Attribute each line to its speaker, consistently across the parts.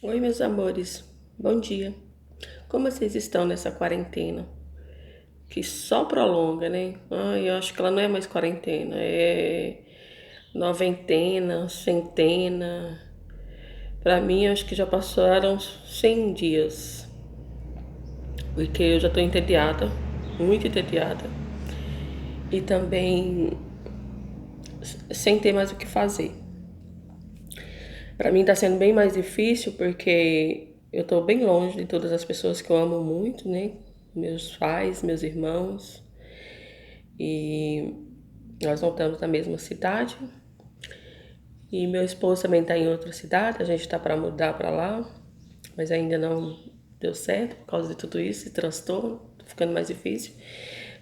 Speaker 1: Oi, meus amores, bom dia. Como vocês estão nessa quarentena? Que só prolonga, né? Ai, eu acho que ela não é mais quarentena, é noventena, centena. Pra mim, eu acho que já passaram 100 dias, porque eu já tô entediada, muito entediada. E também sem ter mais o que fazer. Pra mim tá sendo bem mais difícil porque eu tô bem longe de todas as pessoas que eu amo muito, né? Meus pais, meus irmãos. E nós não estamos na mesma cidade. E meu esposo também está em outra cidade, a gente está para mudar para lá, mas ainda não deu certo por causa de tudo isso, esse transtorno, tá ficando mais difícil.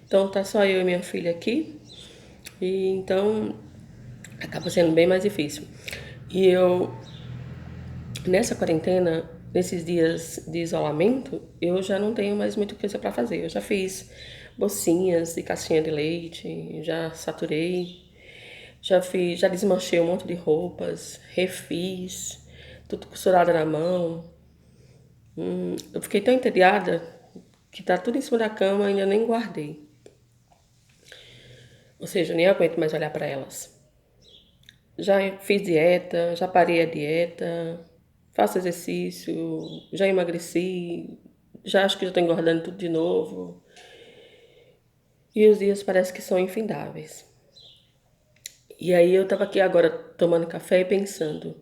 Speaker 1: Então tá só eu e minha filha aqui, e então acaba sendo bem mais difícil. E eu, nessa quarentena, nesses dias de isolamento, eu já não tenho mais muita coisa para fazer. Eu já fiz bolsinhas de caixinha de leite, já saturei. Já fiz, já desmanchei um monte de roupas, refiz, tudo costurado na mão. Eu fiquei tão entediada que tá tudo em cima da cama e ainda nem guardei. Ou seja, eu nem aguento mais olhar para elas. Já fiz dieta, já parei a dieta, faço exercício, já emagreci, já acho que já tô engordando tudo de novo. E os dias parece que são infindáveis. E aí eu tava aqui agora tomando café e pensando,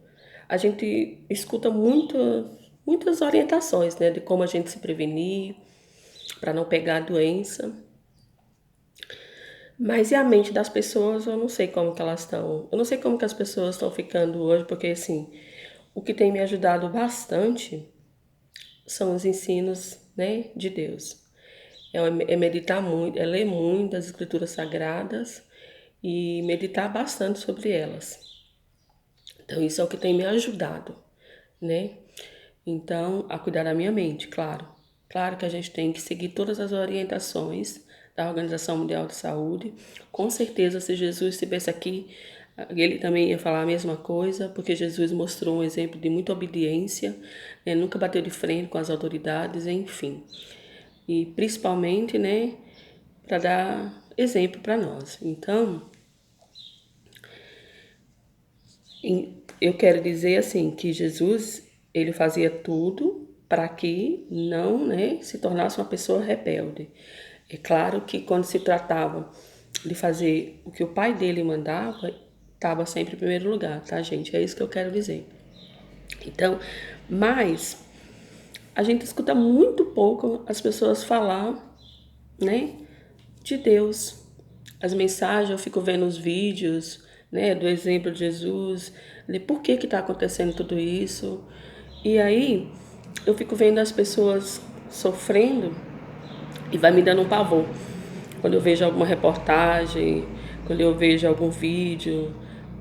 Speaker 1: a gente escuta muitas orientações, né, de como a gente se prevenir para não pegar a doença. Mas e a mente das pessoas, eu não sei como que elas estão. Eu não sei como que as pessoas estão ficando hoje, porque assim, o que tem me ajudado bastante são os ensinos, né, de Deus. É meditar muito, é ler muito as escrituras sagradas e meditar bastante sobre elas. Então, isso é o que tem me ajudado, né? Então, a cuidar da minha mente, claro. Claro que a gente tem que seguir todas as orientações da Organização Mundial de Saúde. Com certeza, se Jesus estivesse aqui, ele também ia falar a mesma coisa, porque Jesus mostrou um exemplo de muita obediência, né? Nunca bateu de frente com as autoridades, enfim. E principalmente, né, para dar exemplo para nós. Então, eu quero dizer assim que Jesus ele fazia tudo para que não, né, se tornasse uma pessoa rebelde. É claro que quando se tratava de fazer o que o pai dele mandava, estava sempre em primeiro lugar, tá, gente? É isso que eu quero dizer. Então, mas a gente escuta muito pouco as pessoas falar, né, de Deus. As mensagens, eu fico vendo os vídeos, né, do exemplo de Jesus, de por que está acontecendo tudo isso. E aí eu fico vendo as pessoas sofrendo e vai me dando um pavor. Quando eu vejo alguma reportagem, quando eu vejo algum vídeo,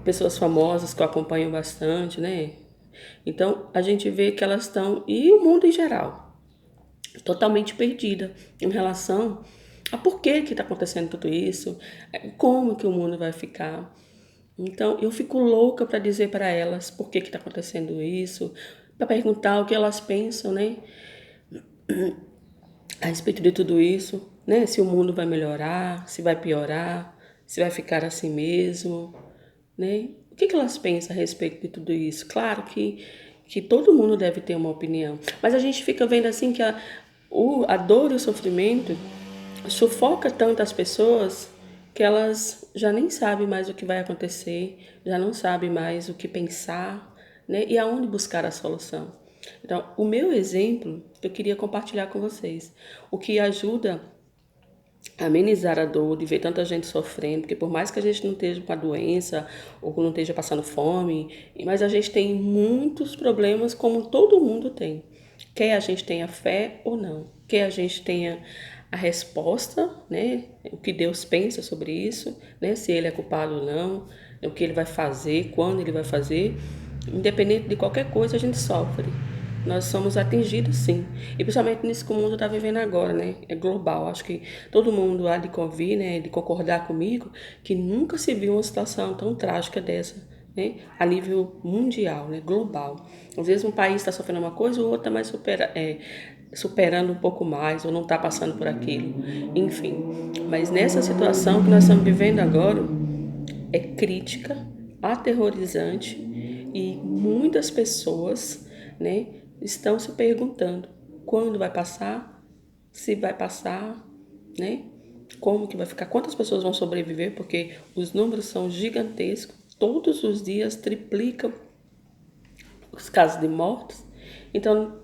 Speaker 1: pessoas famosas que eu acompanho bastante, né? Então a gente vê que elas estão, e o mundo em geral, totalmente perdida em relação a por que está acontecendo tudo isso, como que o mundo vai ficar. Então eu fico louca para dizer para elas por que está acontecendo isso, para perguntar o que elas pensam, né, a respeito de tudo isso, né, se o mundo vai melhorar, se vai piorar, se vai ficar assim mesmo, né? O que elas pensam a respeito de tudo isso? Claro que todo mundo deve ter uma opinião, mas a gente fica vendo assim que a dor e o sofrimento sufoca tanto as pessoas que elas já nem sabem mais o que vai acontecer, já não sabem mais o que pensar, né? E aonde buscar a solução. Então, o meu exemplo, eu queria compartilhar com vocês. O que ajuda amenizar a dor de ver tanta gente sofrendo, porque por mais que a gente não esteja com a doença ou não esteja passando fome, mas a gente tem muitos problemas como todo mundo tem. Quer a gente tenha fé ou não, quer a gente tenha a resposta, né, o que Deus pensa sobre isso, né, se ele é culpado ou não, o que ele vai fazer, quando ele vai fazer, independente de qualquer coisa a gente sofre. Nós somos atingidos, sim. E principalmente nisso que o mundo está vivendo agora, né? É global. Acho que todo mundo há de convir, né? De concordar comigo que nunca se viu uma situação tão trágica dessa né, a nível mundial, né, global. Às vezes um país está sofrendo uma coisa, o outro está mais superando um pouco mais, ou não está passando por aquilo, enfim. Mas nessa situação que nós estamos vivendo agora, é crítica, aterrorizante, e muitas pessoas, né, estão se perguntando quando vai passar, se vai passar, né? Como que vai ficar, quantas pessoas vão sobreviver, porque os números são gigantescos, todos os dias triplicam os casos de mortos. Então,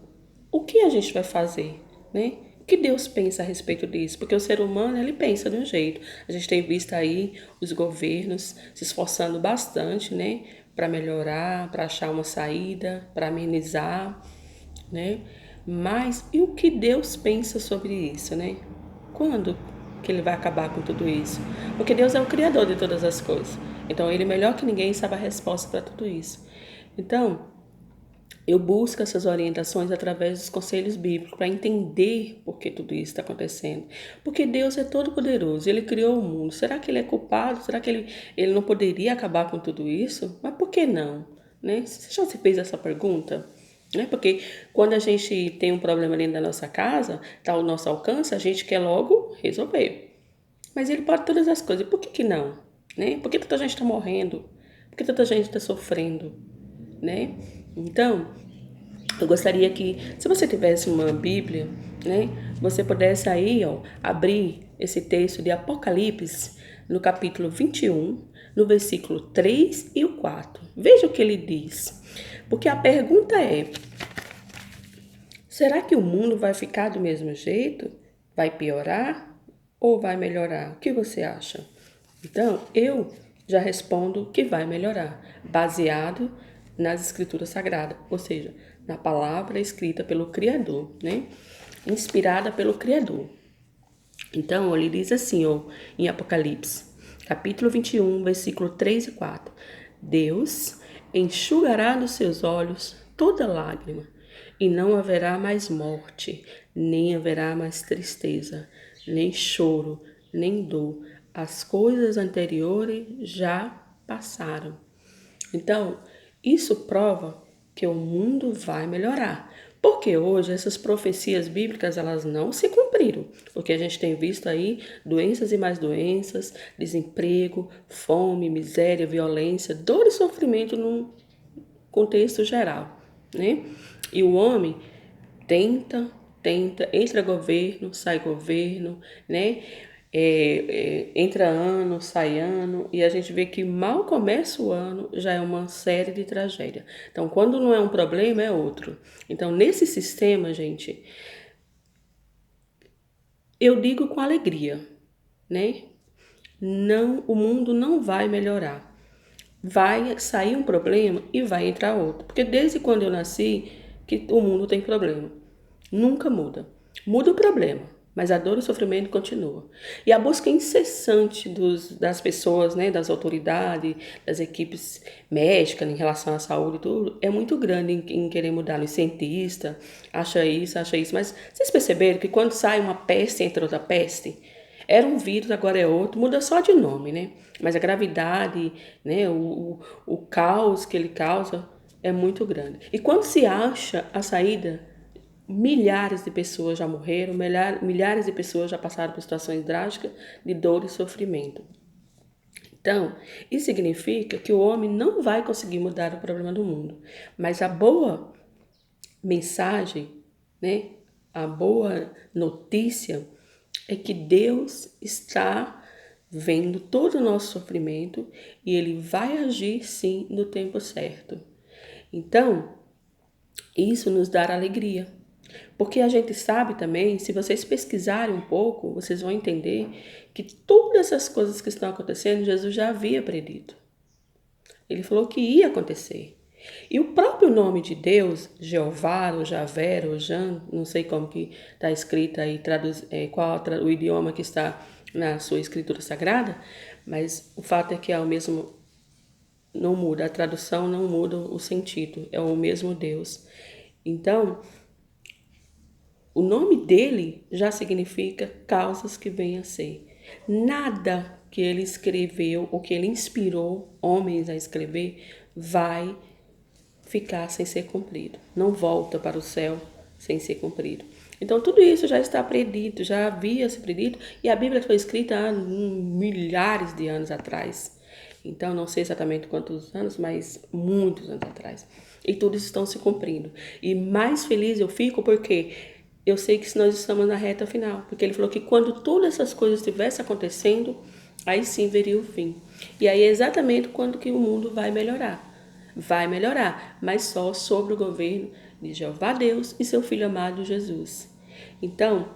Speaker 1: o que a gente vai fazer, né? O que Deus pensa a respeito disso? Porque o ser humano, ele pensa de um jeito. A gente tem visto aí os governos se esforçando bastante, né, para melhorar, para achar uma saída, para amenizar, né? Mas e o que Deus pensa sobre isso, né? Quando que ele vai acabar com tudo isso? Porque Deus é o criador de todas as coisas. Então, ele melhor que ninguém sabe a resposta para tudo isso. Então, eu busco essas orientações através dos conselhos bíblicos para entender por que tudo isso está acontecendo. Porque Deus é todo poderoso, Ele criou o mundo. Será que Ele é culpado? Será que ele não poderia acabar com tudo isso? Mas por que não? Né? Você já se fez essa pergunta? Né? Porque quando a gente tem um problema dentro da nossa casa, está ao nosso alcance, a gente quer logo resolver. Mas Ele pode todas as coisas. Por que que não? Né? Por que tanta gente está morrendo? Por que tanta gente está sofrendo? Né? Então, eu gostaria que, se você tivesse uma Bíblia, né, você pudesse aí, ó, abrir esse texto de Apocalipse, no capítulo 21, no versículo 3 e o 4. Veja o que ele diz. Porque a pergunta é: será que o mundo vai ficar do mesmo jeito? Vai piorar ou vai melhorar? O que você acha? Então, eu já respondo que vai melhorar, baseado nas escrituras sagradas, ou seja, na palavra escrita pelo Criador, né? Inspirada pelo Criador. Então, ele diz assim, ó, em Apocalipse, capítulo 21, versículo 3 e 4. Deus enxugará dos seus olhos toda lágrima, e não haverá mais morte, nem haverá mais tristeza, nem choro, nem dor. As coisas anteriores já passaram. Então, isso prova que o mundo vai melhorar. Porque hoje essas profecias bíblicas elas não se cumpriram. Porque a gente tem visto aí doenças e mais doenças, desemprego, fome, miséria, violência, dor e sofrimento num contexto geral, né? E o homem tenta, entra governo, sai governo, né? Entra ano, sai ano, e a gente vê que mal começa o ano, já é uma série de tragédia. Então, quando não é um problema, é outro. Então, nesse sistema, gente, eu digo com alegria, né? Não, o mundo não vai melhorar. Vai sair um problema e vai entrar outro. Porque desde quando eu nasci, que o mundo tem problema. Nunca muda. Muda o problema, mas a dor e o sofrimento continua. E a busca incessante das pessoas, né, das autoridades, das equipes médicas em relação à saúde e tudo, é muito grande em querer mudar. O cientista acha isso. Mas vocês perceberam que quando sai uma peste, entra outra peste? Era um vírus, agora é outro, muda só de nome, né? Mas a gravidade, né, o caos que ele causa é muito grande. E quando se acha a saída, milhares de pessoas já morreram, milhares de pessoas já passaram por situações drásticas de dor e sofrimento. Então, isso significa que o homem não vai conseguir mudar o problema do mundo. Mas a boa mensagem, né, a boa notícia é que Deus está vendo todo o nosso sofrimento e Ele vai agir sim no tempo certo. Então, isso nos dá alegria. Porque a gente sabe também, se vocês pesquisarem um pouco, vocês vão entender que todas essas coisas que estão acontecendo, Jesus já havia predito. Ele falou que ia acontecer. E o próprio nome de Deus, Jeová, ou Javé, ou Jan, não sei como que está escrito aí, qual o idioma que está na sua escritura sagrada, mas o fato é que é o mesmo, não muda, a tradução não muda o sentido, é o mesmo Deus. Então, o nome dele já significa causas que vêm a ser. Nada que ele escreveu ou que ele inspirou homens a escrever vai ficar sem ser cumprido. Não volta para o céu sem ser cumprido. Então tudo isso já está predito, já havia se predito, e a Bíblia foi escrita há milhares de anos atrás. Então não sei exatamente quantos anos, mas muitos anos atrás. E tudo isso estão se cumprindo. E mais feliz eu fico porque eu sei que nós estamos na reta final. Porque ele falou que quando todas essas coisas estivessem acontecendo, aí sim veria o fim. E aí é exatamente quando que o mundo vai melhorar. Vai melhorar, mas só sobre o governo de Jeová Deus e seu Filho amado Jesus. Então,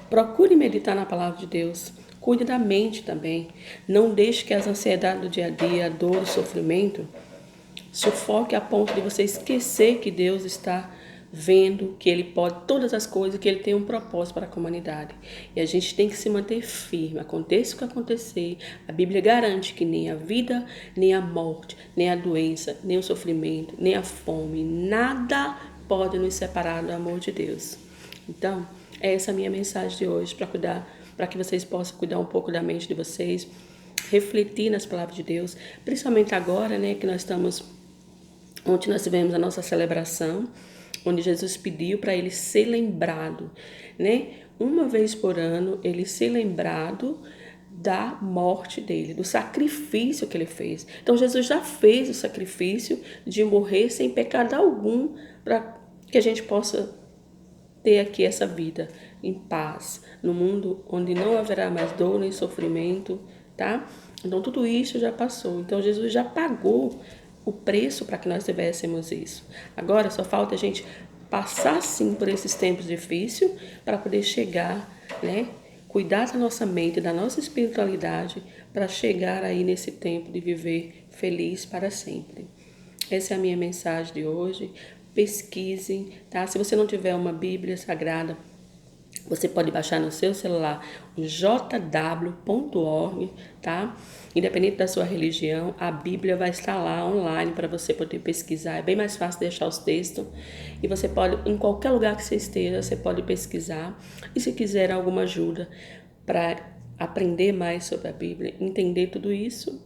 Speaker 1: procure meditar na palavra de Deus. Cuide da mente também. Não deixe que as ansiedades do dia a dia, a dor, o sofrimento, sufoque a ponto de você esquecer que Deus está vendo, que Ele pode todas as coisas, que Ele tem um propósito para a comunidade. E a gente tem que se manter firme, aconteça o que acontecer. A Bíblia garante que nem a vida, nem a morte, nem a doença, nem o sofrimento, nem a fome, nada pode nos separar do amor de Deus. Então, essa é a minha mensagem de hoje, para que vocês possam cuidar um pouco da mente de vocês, refletir nas palavras de Deus, principalmente agora, né, que ontem nós tivemos a nossa celebração, onde Jesus pediu para ele ser lembrado, né? Uma vez por ano, ele ser lembrado da morte dele, do sacrifício que ele fez. Então, Jesus já fez o sacrifício de morrer sem pecado algum, para que a gente possa ter aqui essa vida em paz, no mundo onde não haverá mais dor nem sofrimento, tá? Então, tudo isso já passou. Então, Jesus já pagou o preço para que nós tivéssemos isso. Agora, só falta a gente passar, sim, por esses tempos difíceis para poder chegar, né? Cuidar da nossa mente, da nossa espiritualidade, para chegar aí nesse tempo de viver feliz para sempre. Essa é a minha mensagem de hoje. Pesquisem, tá? Se você não tiver uma Bíblia Sagrada, você pode baixar no seu celular o jw.org, tá? Independente da sua religião, a Bíblia vai estar lá online para você poder pesquisar. É bem mais fácil deixar os textos. E você pode, em qualquer lugar que você esteja, você pode pesquisar. E se quiser alguma ajuda para aprender mais sobre a Bíblia, entender tudo isso,